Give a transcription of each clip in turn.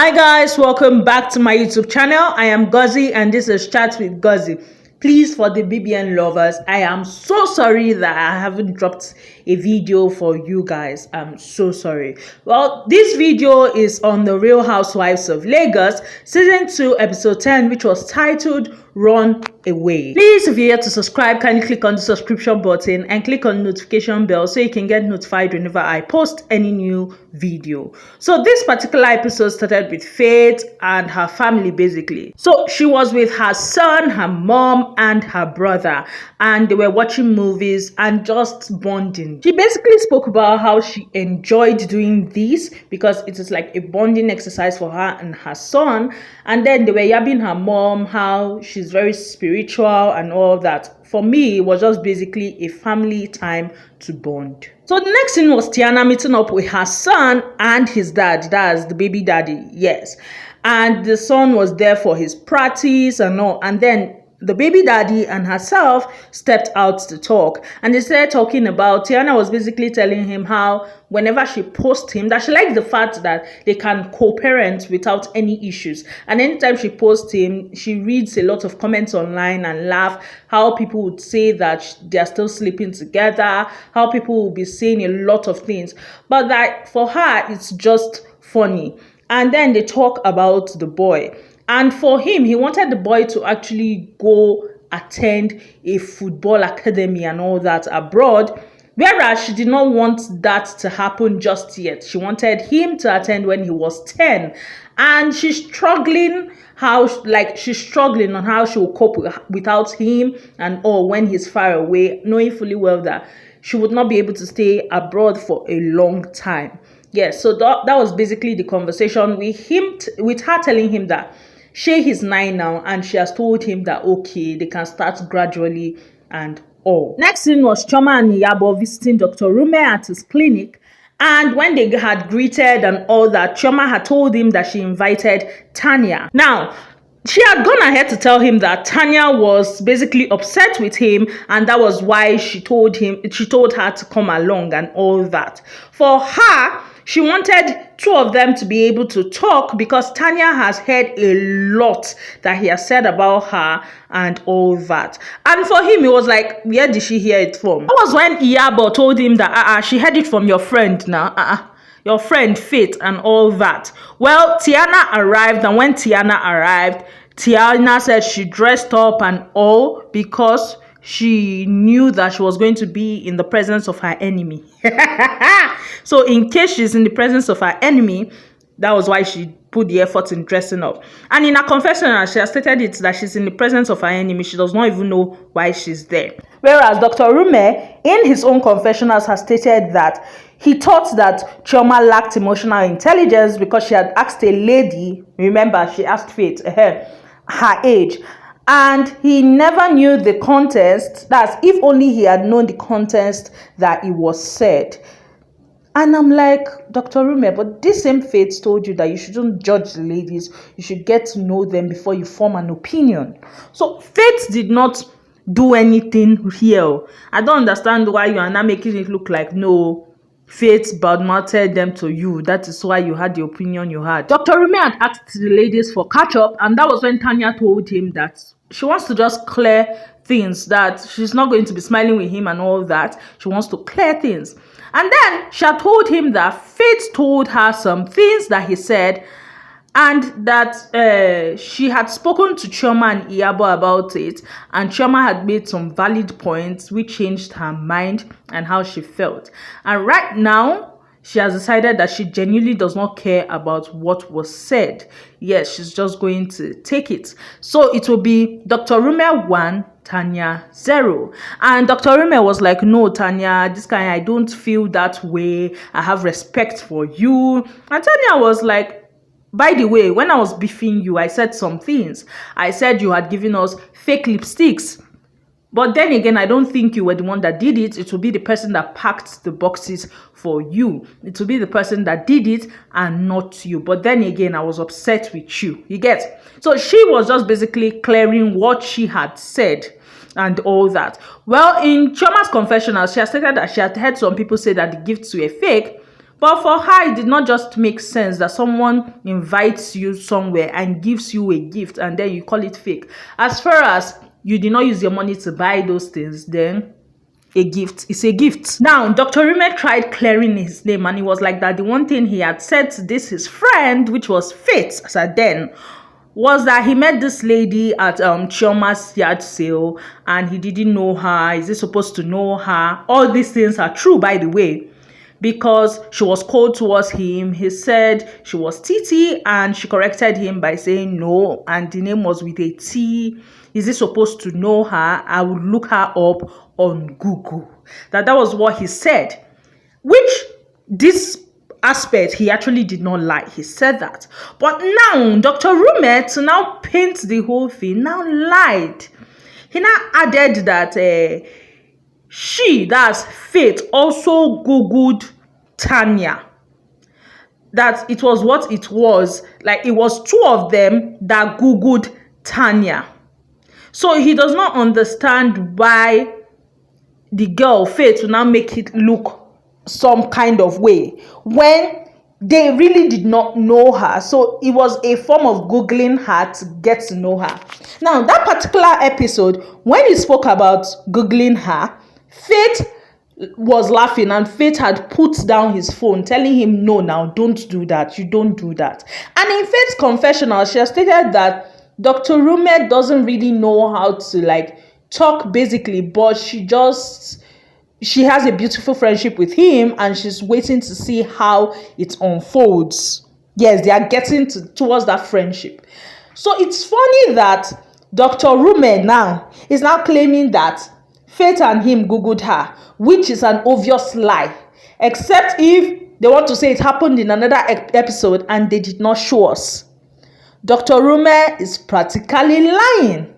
Hi guys, welcome back to my YouTube channel. I am Gozi and this is Chat with Gozi. Please, for the BBN lovers, I am so sorry that I haven't dropped a video for you guys. I'm so sorry. Well, this video is on the Real Housewives of Lagos season 2 episode 10, which was titled Run Away. Please, if you're here to subscribe, kindly click on the subscription button and click on the notification bell so you can get notified whenever I post any new video. So this particular episode started with Faith and her family, basically. So she was with her son, her mom, and her brother, and they were watching movies and just bonding. She basically spoke about how she enjoyed doing this because it is like a bonding exercise for her and her son. And then they were yabbing her mom how she's very spiritual and all that. For me, it was just basically a family time to bond. So the next thing was Tiana meeting up with her son and his dad. That's the baby daddy, yes. And the son was there for his practice and all. And then the baby daddy and herself stepped out to talk, and they started talking about, Tiana was basically telling him how whenever she posts him, that she likes the fact that they can co-parent without any issues. And anytime she posts him, she reads a lot of comments online and laugh, how people would say that they are still sleeping together, how people will be saying a lot of things. But that for her, it's just funny. And then they talk about the boy. And for him, he wanted the boy to actually go attend a football academy and all that abroad, whereas she did not want that to happen just yet. She wanted him to attend when he was 10. And she's struggling on how she will cope without him and all when he's far away, knowing fully well that she would not be able to stay abroad for a long time. Yes, so that was basically the conversation with her telling him that Shay is 9 now, and she has told him that okay, they can start gradually and all. Next thing was Chioma and Iyabo visiting Dr. Rommel at his clinic, and when they had greeted and all that, Chioma had told him that she invited Tanya. Now, she had gone ahead to tell him that Tanya was basically upset with him, and that was why she told her to come along and all that. For her, she wanted two of them to be able to talk because Tanya has heard a lot that he has said about her and all that. And for him, it was like, where did she hear it from? That was when Iyabo told him that she heard it from your friend now. Your friend Faith and all that. Well, Tiana arrived, and when Tiana arrived, Tiana said she dressed up and all because she knew that she was going to be in the presence of her enemy. So in case she's in the presence of her enemy, that was why she put the effort in dressing up. And in her confessional, she has stated it that she's in the presence of her enemy. She does not even know why she's there. Whereas Dr. Rommel, in his own confessionals, has stated that he thought that Chioma lacked emotional intelligence because she had asked a lady, remember, she asked Faith, her age. And he never knew the context. That's if only he had known the context that it was said. And I'm like, Dr. Rommel, but this same Faith told you that you shouldn't judge the ladies. You should get to know them before you form an opinion. So Faith did not do anything here. I don't understand why you are now making it look like, no, Faith badmouthed them to you. That is why you had the opinion you had. Dr. Rommel had asked the ladies for catch-up, and that was when Tanya told him that she wants to just clear things, that she's not going to be smiling with him and all that. She wants to clear things. And then she had told him that Faith told her some things that he said, and that she had spoken to Chioma and Iyabo about it, and Chioma had made some valid points which changed her mind and how she felt. And right now, she has decided that she genuinely does not care about what was said. Yes, she's just going to take it. So it will be Dr. Rommel 1, Tanya 0. And Dr. Rommel was like, no, Tanya, this guy, I don't feel that way. I have respect for you. And Tanya was like, by the way, when I was beefing you, I said some things. I said you had given us fake lipsticks. But then again, I don't think you were the one that did it. It will be the person that packed the boxes for you. It will be the person that did it and not you. But then again, I was upset with you. You get? So she was just basically clearing what she had said and all that. Well, in Chioma's confessional, she has stated that she had heard some people say that the gifts were fake. But for her, it did not just make sense that someone invites you somewhere and gives you a gift and then you call it fake. As far as you did not use your money to buy those things, then a gift is a gift. Now, Dr. Rommel tried clearing his name, and he was like that the one thing he had said to this his friend, which was Faith as at then, was that he met this lady at Chioma's yard sale and he didn't know her. Is he supposed to know her? All these things are true, by the way, because she was cold towards him. He said she was Titi and she corrected him by saying no, and the name was with a T. Is he supposed to know her? I would look her up on Google. That was what he said, which this aspect he actually did not lie. He said that. But now Dr. Rommel, to now paint the whole thing, now lied. He now added that that's Faith, also Googled Tanya. That it was what it was. Like, it was two of them that Googled Tanya. So he does not understand why the girl Faith will now make it look some kind of way when they really did not know her. So it was a form of googling her to get to know her. Now, that particular episode, when he spoke about googling her, Faith was laughing and Faith had put down his phone, telling him, no, now don't do that, you don't do that. And in Faith's confessional, she has stated that Dr. Rommel doesn't really know how to talk basically, but she has a beautiful friendship with him and she's waiting to see how it unfolds. Yes, they are getting towards that friendship. So it's funny that Dr. Rommel now is now claiming that Faith and him Googled her, which is an obvious lie, except if they want to say it happened in another episode and they did not show us. Dr. Rommel is practically lying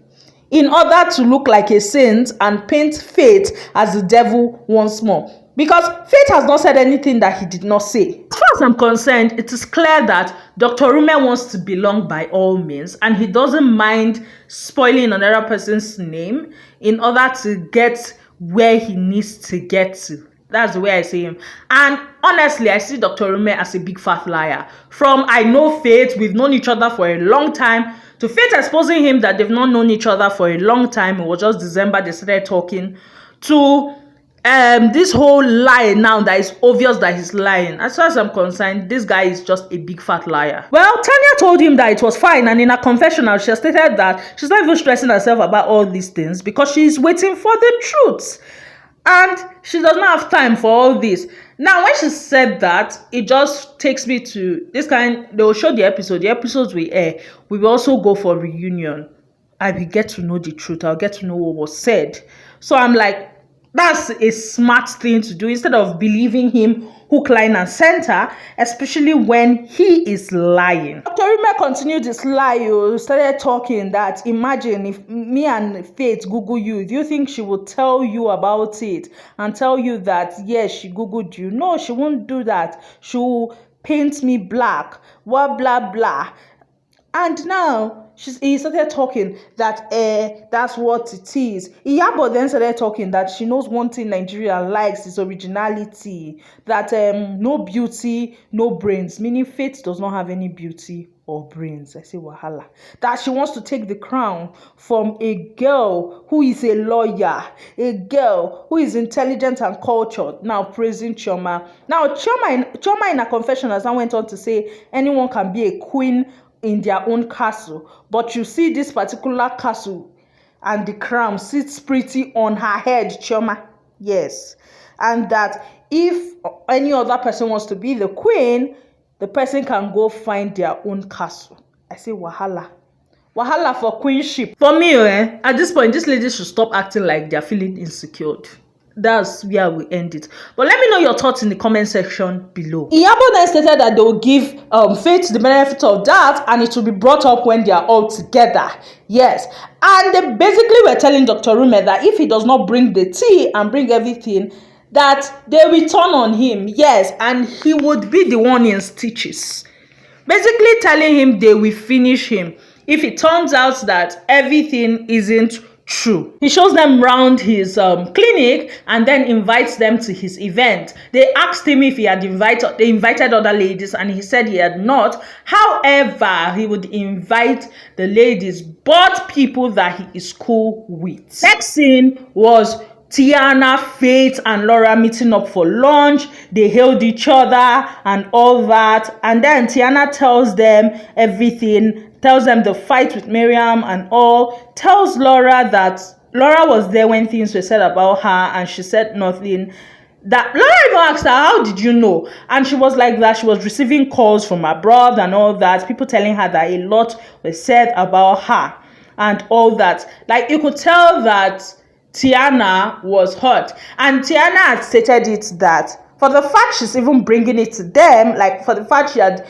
in order to look like a saint and paint Faith as the devil once more. Because Faith has not said anything that he did not say. As far as I'm concerned, it is clear that Dr. Rommel wants to belong by all means and he doesn't mind spoiling another person's name in order to get where he needs to get to. That's the way I see him. And honestly, I see Dr. Rommel as a big fat liar. From I know Faith, we've known each other for a long time, to Faith exposing him that they've not known each other for a long time. It was just December they started talking. To this whole lie now that it's obvious that he's lying. As far as I'm concerned, this guy is just a big fat liar. Well, Tanya told him that it was fine, and in her confessional, she has stated that she's not even stressing herself about all these things because she's waiting for the truth. And she does not have time for all this. Now, when she said that, it just takes me to this kind. They will show the episode. The episodes we air. We will also go for reunion. I will get to know the truth. I'll get to know what was said. So I'm like, that's a smart thing to do instead of believing him hook, line, and center, especially when he is lying. Dr. Rommel continued this lie. You started talking that imagine if me and Faith Google you, do you think she will tell you about it and tell you that yes, she Googled you? No, she won't do that. She'll paint me black, blah blah blah. And now he started talking that that's what it is. Iyabo then started talking that she knows one thing Nigeria likes is originality. That no beauty, no brains. Meaning Faith does not have any beauty or brains. I say wahala. That she wants to take the crown from a girl who is a lawyer, a girl who is intelligent and cultured. Now praising Chioma. Now Chioma in her confessionals now went on to say anyone can be a queen in their own castle, but you see this particular castle and the crown sits pretty on her head, Chioma. Yes. And that if any other person wants to be the queen, the person can go find their own castle. I say wahala. Wahala for queenship. For me, at this point, this lady should stop acting like they're feeling insecure. That's where we end it. But let me know your thoughts in the comment section below. Iyabo then stated that they will give Faith the benefit of that and it will be brought up when they are all together. Yes. And they basically were telling Dr. Rommel that if he does not bring the tea and bring everything, that they will turn on him. Yes. And he would be the one in stitches. Basically telling him they will finish him if it turns out that everything isn't true. He shows them around his clinic and then invites them to his event. They asked him if they invited other ladies, and he said he had not. However, he would invite the ladies, but people that he is cool with. Next scene was Tiana, Faith, and Laura meeting up for lunch. They hailed each other and all that. And then Tiana tells them everything, tells them the fight with Miriam and all, tells Laura that Laura was there when things were said about her and she said nothing. That Laura even asked her, how did you know? And she was like that she was receiving calls from abroad and all that, people telling her that a lot was said about her and all that. Like, you could tell that Tiana was hurt, and Tiana had stated it that for the fact she's even bringing it to them, like for the fact she had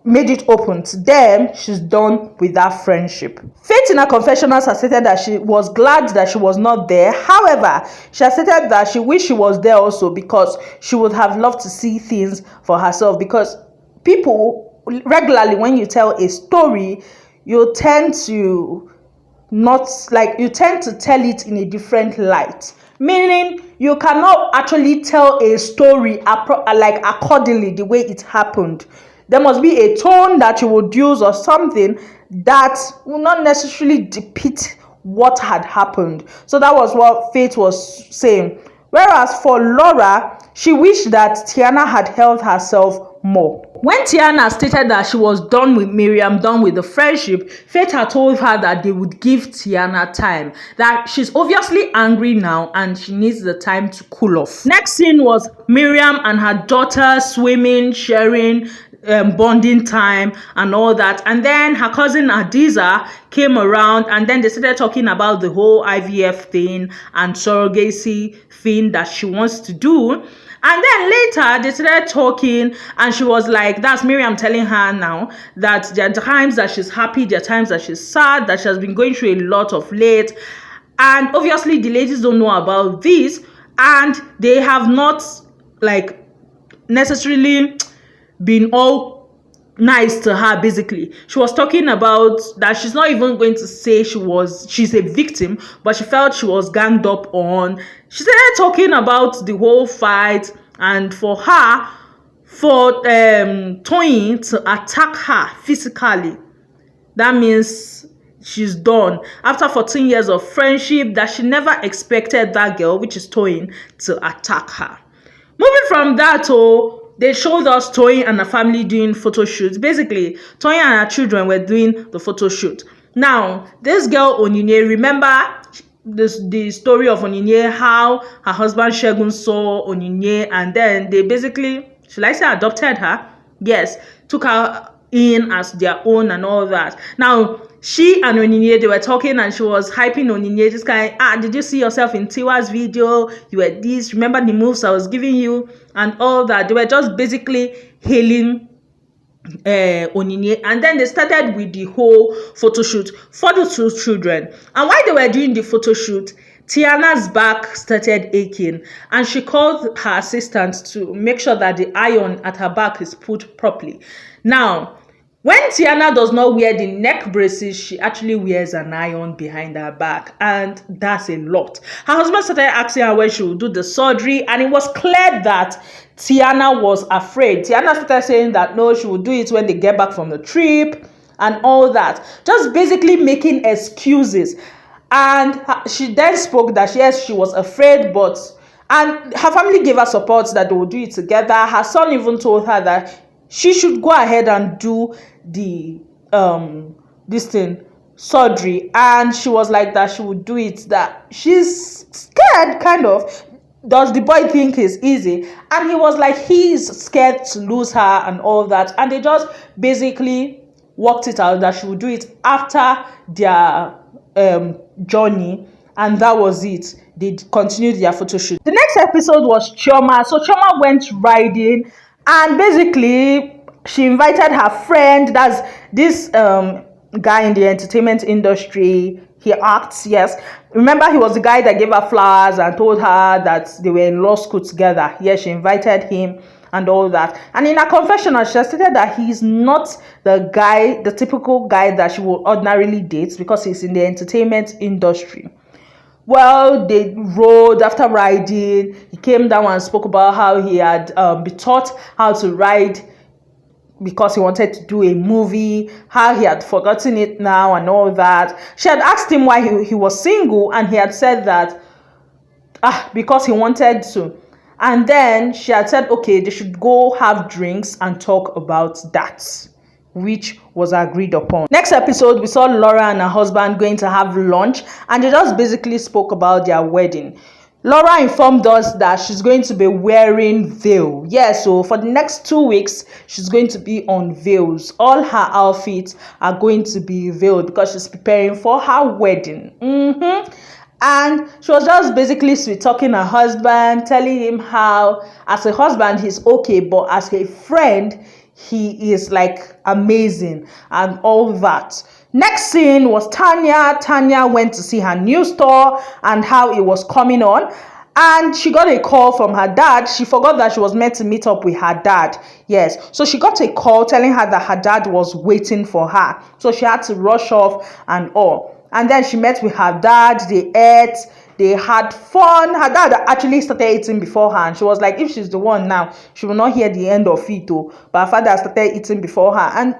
made it open to them, she's done with that friendship. Faith in her confessionals has stated that she was glad that she was not there. However, she has stated that she wished she was there also because she would have loved to see things for herself, because people regularly, when you tell a story, you tend to tell it in a different light, meaning you cannot actually tell a story accordingly the way it happened. There must be a tone that you would use or something that will not necessarily depict what had happened. So that was what Faith was saying. Whereas for Laura, she wished that Tiana had held herself more. When Tiana stated that she was done with Miriam, done with the friendship, Faith had told her that they would give Tiana time, that she's obviously angry now and she needs the time to cool off. Next scene was Miriam and her daughter swimming, sharing bonding time and all that. And then her cousin Adiza came around, and then they started talking about the whole IVF thing and surrogacy thing that she wants to do. And then later they started talking, and she was like, that's Miriam telling her now that there are times that she's happy, there are times that she's sad, that she has been going through a lot of late. And obviously the ladies don't know about this, and they have not necessarily been all nice to her. Basically, she was talking about that she's not even going to say she's a victim, but she felt she was ganged up on. She started talking about the whole fight, and for Toyin to attack her physically, that means she's done. After 14 years of friendship, that she never expected that girl, which is Toyin, to attack her. Moving from that, they showed us Toyin and her family doing photo shoots. Basically, Toyin and her children were doing the photo shoot. Now, this girl Onyinye, remember the story of Onyinye, how her husband Shegun saw Onyinye, and then they basically, should I say, adopted her? Yes, took her in as their own and all that. Now, she and Onyinye, they were talking, and she was hyping Onyinye, just kind of, did you see yourself in Tiwa's video? You were this, remember the moves I was giving you and all that. They were just basically hailing Onyinye, and then they started with the whole photo shoot for the two children. And while they were doing the photo shoot, Tiana's back started aching, and she called her assistant to make sure that the iron at her back is put properly. Now, when Tiana does not wear the neck braces, she actually wears an iron behind her back, and that's a lot. Her husband started asking her when she would do the surgery, and it was clear that Tiana was afraid. Tiana started saying that no, she would do it when they get back from the trip and all that, just basically making excuses. And she then spoke that yes, she was afraid, and her family gave her support that they would do it together. Her son even told her that she should go ahead and do the surgery, and she was like that she would do it, that she's scared, kind of. Does the boy think it's easy? And he was like, he's scared to lose her and all that, and they just basically worked it out that she would do it after their journey, and that was it. They continued their photo shoot. The next episode was Chioma. So Chioma went riding, and basically she invited her friend, that's this guy in the entertainment industry. He acts, yes. Remember, he was the guy that gave her flowers and told her that they were in law school together. Yes, she invited him and all that. And in her confessional, she stated that he's not the typical guy that she would ordinarily date, because he's in the entertainment industry. Well, they rode. After riding, he came down and spoke about how he had been taught how to ride because he wanted to do a movie, how he had forgotten it now and all that. She had asked him why he was single, and he had said that because he wanted to. And then she had said, okay, they should go have drinks and talk about that, which was agreed upon. Next episode, we saw Laura and her husband going to have lunch, and they just basically spoke about their wedding. Laura informed us that she's going to be wearing veil. Yeah, so for the next 2 weeks, she's going to be on veils. All her outfits are going to be veiled because she's preparing for her wedding. And she was just basically sweet talking her husband, telling him how as a husband he's okay, but as a friend he is like amazing and all that. Next scene was Tanya. Tanya went to see her new store and how it was coming on. And she got a call from her dad. She forgot that she was meant to meet up with her dad. Yes. So she got a call telling her that her dad was waiting for her. So she had to rush off and all. And then she met with her dad. They ate. They had fun. Her dad actually started eating before her. And she was like, if she's the one now, she will not hear the end of it. But her father started eating before her. And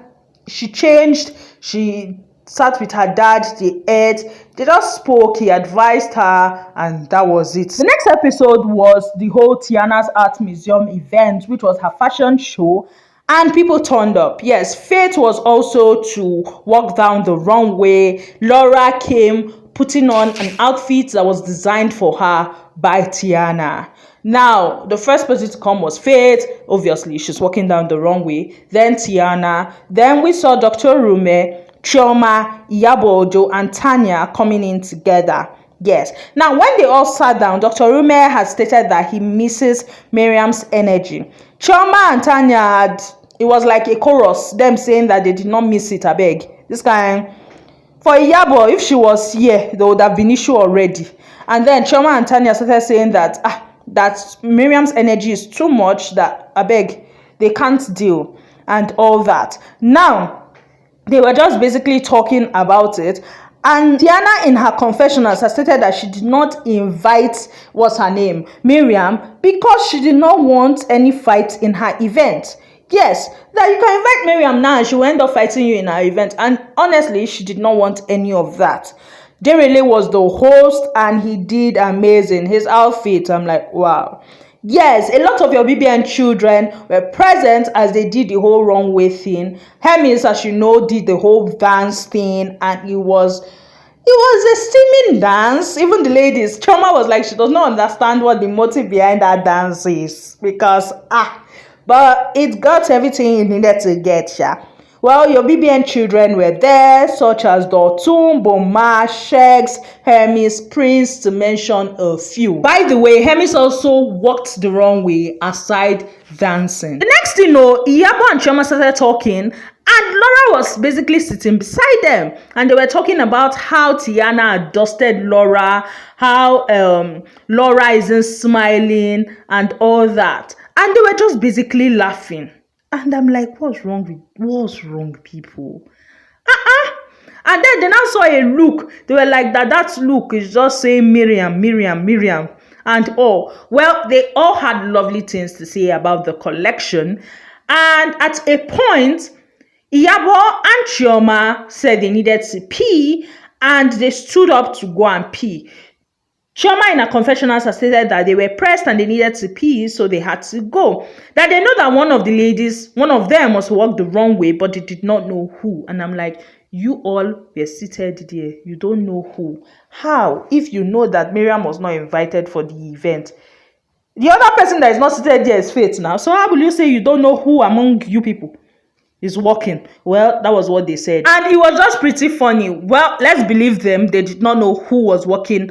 she changed. She sat with her dad. They ate. They just spoke. He advised her. And that was it. The next episode was the whole Tiana's Art Museum event, which was her fashion show. And people turned up. Yes, Faith was also to walk down the runway. Laura came putting on an outfit that was designed for her by Tiana. Now, the first person to come was Faith. Obviously, she's walking down the runway. Then Tiana. Then we saw Dr. Rommel, Chioma, Iyabo, and Tanya coming in together. Yes. Now, when they all sat down, Dr. Rommel had stated that he misses Miriam's energy. Chioma and Tanya had, it was like a chorus, them saying that they did not miss it, I beg. This guy, for Iyabo, if she was here, there would have been issue already. And then Chioma and Tanya started saying that, that Miriam's energy is too much, that, I beg, they can't deal, and all that. Now, they were just basically talking about it. And Tiana in her confessionals has stated that she did not invite, what's her name, Miriam, because she did not want any fight in her event. Yes, that you can invite Miriam now and she will end up fighting you in her event. And honestly, she did not want any of that. Derele was the host and he did amazing. His outfit, I'm like, wow. Yes, a lot of your BBN children were present as they did the whole runway thing. Hermes, as you know, did the whole dance thing, and it was a steaming dance. Even the ladies, Chioma was like, she does not understand what the motive behind that dance is, because but it got everything it needed to get, yeah. Well, your BBN children were there, such as Dotun, Boma, Shegs, Hermes, Prince, to mention a few. By the way, Hermes also walked the runway aside dancing. The next thing, Iyabo and Chioma started talking, and Laura was basically sitting beside them. And they were talking about how Tiana had dusted Laura, how Laura isn't smiling, and all that. And they were just basically laughing. And I'm like, what's wrong, people? And then they now saw a look. They were like, that look is just saying Miriam. And all. Well, they all had lovely things to say about the collection. And at a point, Iyabo and Chioma said they needed to pee. And they stood up to go and pee. Chioma in her confessionals has stated that they were pressed and they needed to pee, so they had to go. That they know that one of them was to walk the wrong way, but they did not know who. And I'm like, you all were seated there. You don't know who. How? If you know that Miriam was not invited for the event. The other person that is not seated there is Faith now. So how will you say you don't know who among you people is walking? Well, that was what they said. And it was just pretty funny. Well, let's believe them. They did not know who was walking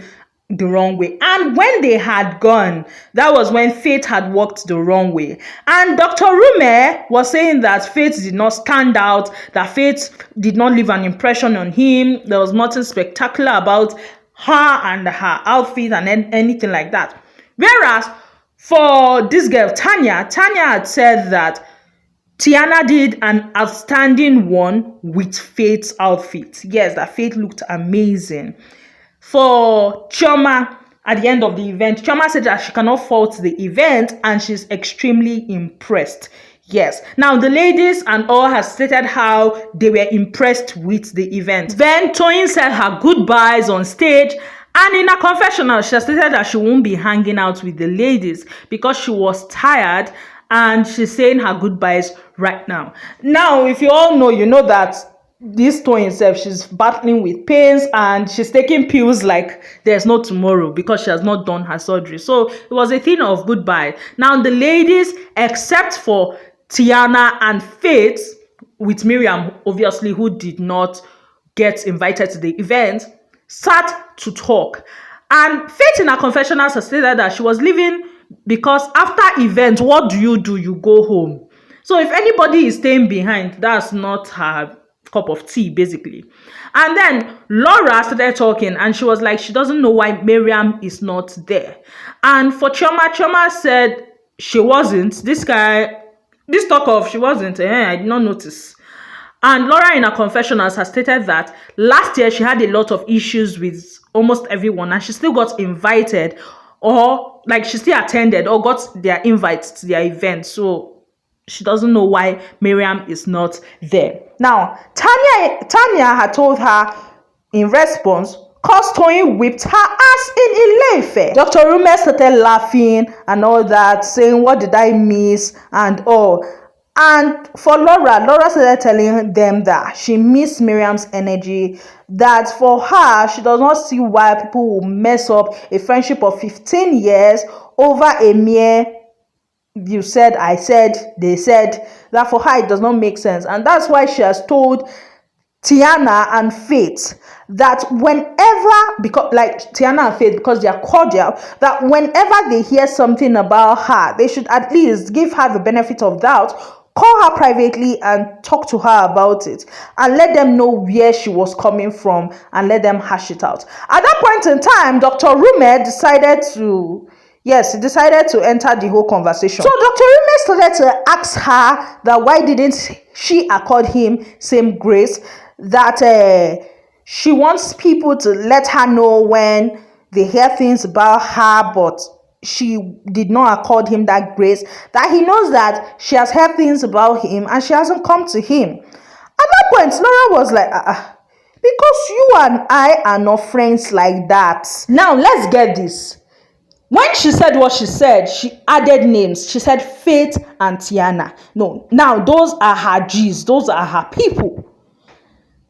the wrong way. And when they had gone, that was when Faith had walked the wrong way. And Dr. Rommel was saying that Faith did not stand out, that Faith did not leave an impression on him. There was nothing spectacular about her and her outfit and anything like that. Whereas for this girl, Tanya had said that Tiana did an outstanding one with Faith's outfit. Yes, that Faith looked amazing. for Chioma at the end of the event. Chioma said that she cannot fault the event and she's extremely impressed. Yes. Now, the ladies and all has stated how they were impressed with the event. Then Toyin said her goodbyes on stage, and in her confessional, she stated that she won't be hanging out with the ladies because she was tired and she's saying her goodbyes right now. Now, if you all know, you know that this Toyin herself, she's battling with pains and she's taking pills like there's no tomorrow because she has not done her surgery. So it was a thing of goodbye. Now, the ladies, except for Tiana and Faith, with Miriam, obviously, who did not get invited to the event, sat to talk. And Faith in her confessionals has stated that she was leaving because after event, what do? You go home. So if anybody is staying behind, that's not her cup of tea, basically. And then Laura started talking and she was like, she doesn't know why Miriam is not there. And for Chioma said she wasn't. This talk of she wasn't, I did not notice. And Laura in her confessionals has stated that last year she had a lot of issues with almost everyone and she still got invited, or like she still attended or got their invites to their event. So she doesn't know why Miriam is not there. Now, Tanya had told her in response, cause Toyin whipped her ass in Ile-Ife. Dr. Rommel started laughing and all that, saying, what did I miss and all. And for Laura started telling them that she missed Miriam's energy, that for her, she does not see why people will mess up a friendship of 15 years over a mere you said, I said, they said. That for her, it does not make sense. And that's why she has told Tiana and Faith that whenever, because like Tiana and Faith, because they are cordial, that whenever they hear something about her, they should at least give her the benefit of doubt, call her privately and talk to her about it and let them know where she was coming from and let them hash it out. At that point in time, Dr. Rommel decided to enter the whole conversation. So Dr. Rommel started to ask her that why didn't she accord him same grace, that she wants people to let her know when they hear things about her, but she did not accord him that grace, that he knows that she has heard things about him and she hasn't come to him. At that point, Laura was like, because you and I are not friends like that. Now, let's get this. When she said what she said, she added names. She said Faith and Tiana. No, now those are her G's. Those are her people.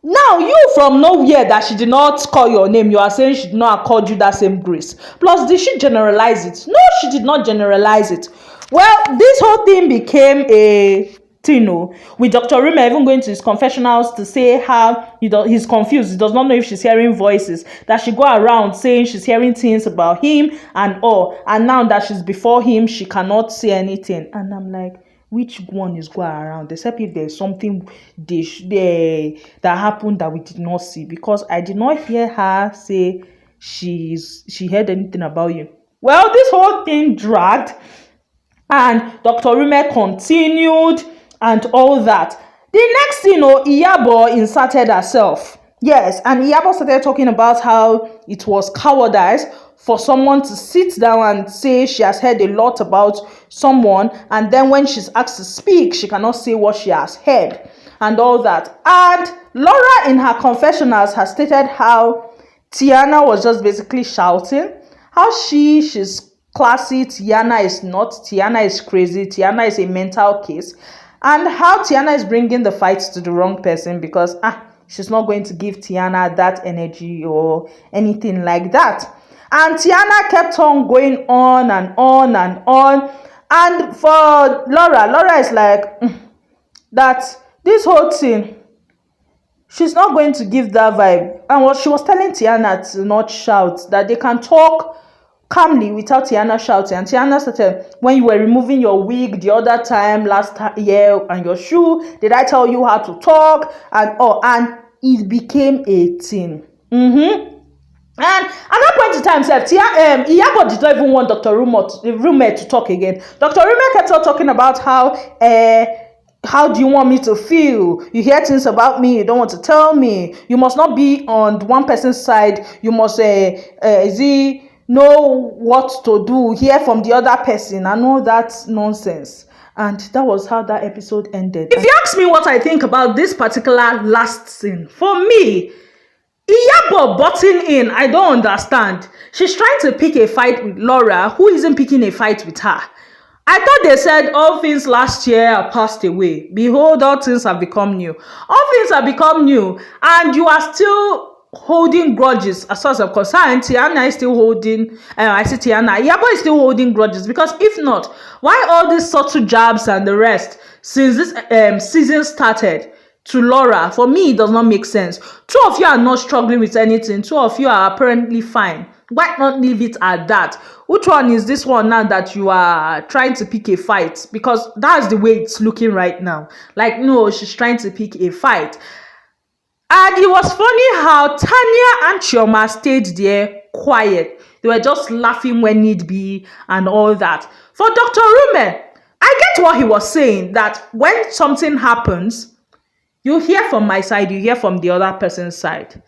Now, you from nowhere that she did not call your name, you are saying she did not accord you that same grace. Plus, did she generalize it? No, she did not generalize it. Well, this whole thing became a with Dr. Rommel even going to his confessionals to say how he's confused. He does not know if she's hearing voices, that she go around saying she's hearing things about him and all. And now that she's before him, she cannot say anything. And I'm like, which one is going around? Except if there's something that happened that we did not see. Because I did not hear her say she heard anything about you. Well, this whole thing dragged. And Dr. Rommel continued and all that. The next thing, Iyabo inserted herself. Yes, and Iyabo started talking about how it was cowardice for someone to sit down and say she has heard a lot about someone, and then when she's asked to speak, she cannot say what she has heard and all that. And Laura in her confessionals has stated how Tiana was just basically shouting, how she's classy, Tiana is not, Tiana is crazy, Tiana is a mental case, and how Tiana is bringing the fight to the wrong person because she's not going to give Tiana that energy or anything like that. And Tiana kept on going on and on and on. And for Laura is like, that this whole thing, she's not going to give that vibe. And what she was telling Tiana to not shout, that they can talk calmly without Tiana shouting. And Tiana started, when you were removing your wig the other time last year and your shoe, did I tell you how to talk? And it became a thing. And at that point in time, Iyabo did not even want Dr. Rommel to talk again. Dr. Rommel kept on talking about how How do you want me to feel? You hear things about me you don't want to tell me. You must not be on one person's side. You must know what to do, hear from the other person and all that nonsense. And that was how that episode ended. If you ask me what I think about this particular last scene, for me, Iyabo butting in, I don't understand. She's trying to pick a fight with Laura, who isn't picking a fight with her. I thought they said all things last year are passed away. Behold, all things have become new. All things have become new, and you are still holding grudges as far as I'm concerned. Tiana is still holding, I see Tiana, Iyabo is still holding grudges, because if not, why all these subtle jabs and the rest since this season started to Laura? For me, it does not make sense. Two of you are not struggling with anything. Two of you are apparently fine. Why not leave it at that? Which one is this one now that you are trying to pick a fight? Because that's the way it's looking right now. Like, no, she's trying to pick a fight. And it was funny how Tanya and Chioma stayed there quiet. They were just laughing when need be and all that. For Dr. Rommel, I get what he was saying, that when something happens, you hear from my side, you hear from the other person's side.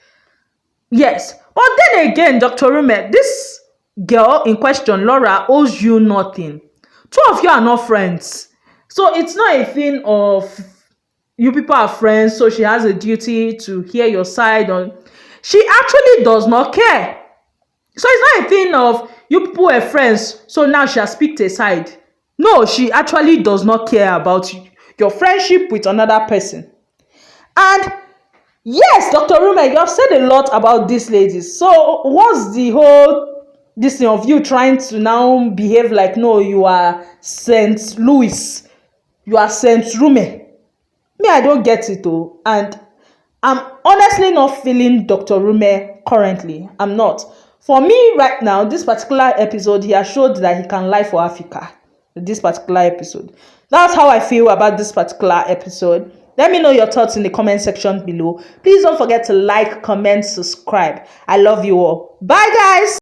Yes. But then again, Dr. Rommel, this girl in question, Laura, owes you nothing. Two of you are not friends. So it's not a thing of you people are friends, so she has a duty to hear your side. She actually does not care. So it's not a thing of you people are friends, so now she has picked a side. No, she actually does not care about your friendship with another person. And yes, Dr. Rommel, you have said a lot about these ladies. So what's the whole this thing of you trying to now behave like, no, you are St. Louis, you are St. Rommel? Me, I don't get it though. And I'm honestly not feeling Dr. Rommel currently. I'm not. For me right now, this particular episode, he has showed that he can lie for Africa. This particular episode. That's how I feel about this particular episode. Let me know your thoughts in the comment section below. Please don't forget to like, comment, subscribe. I love you all. Bye, guys.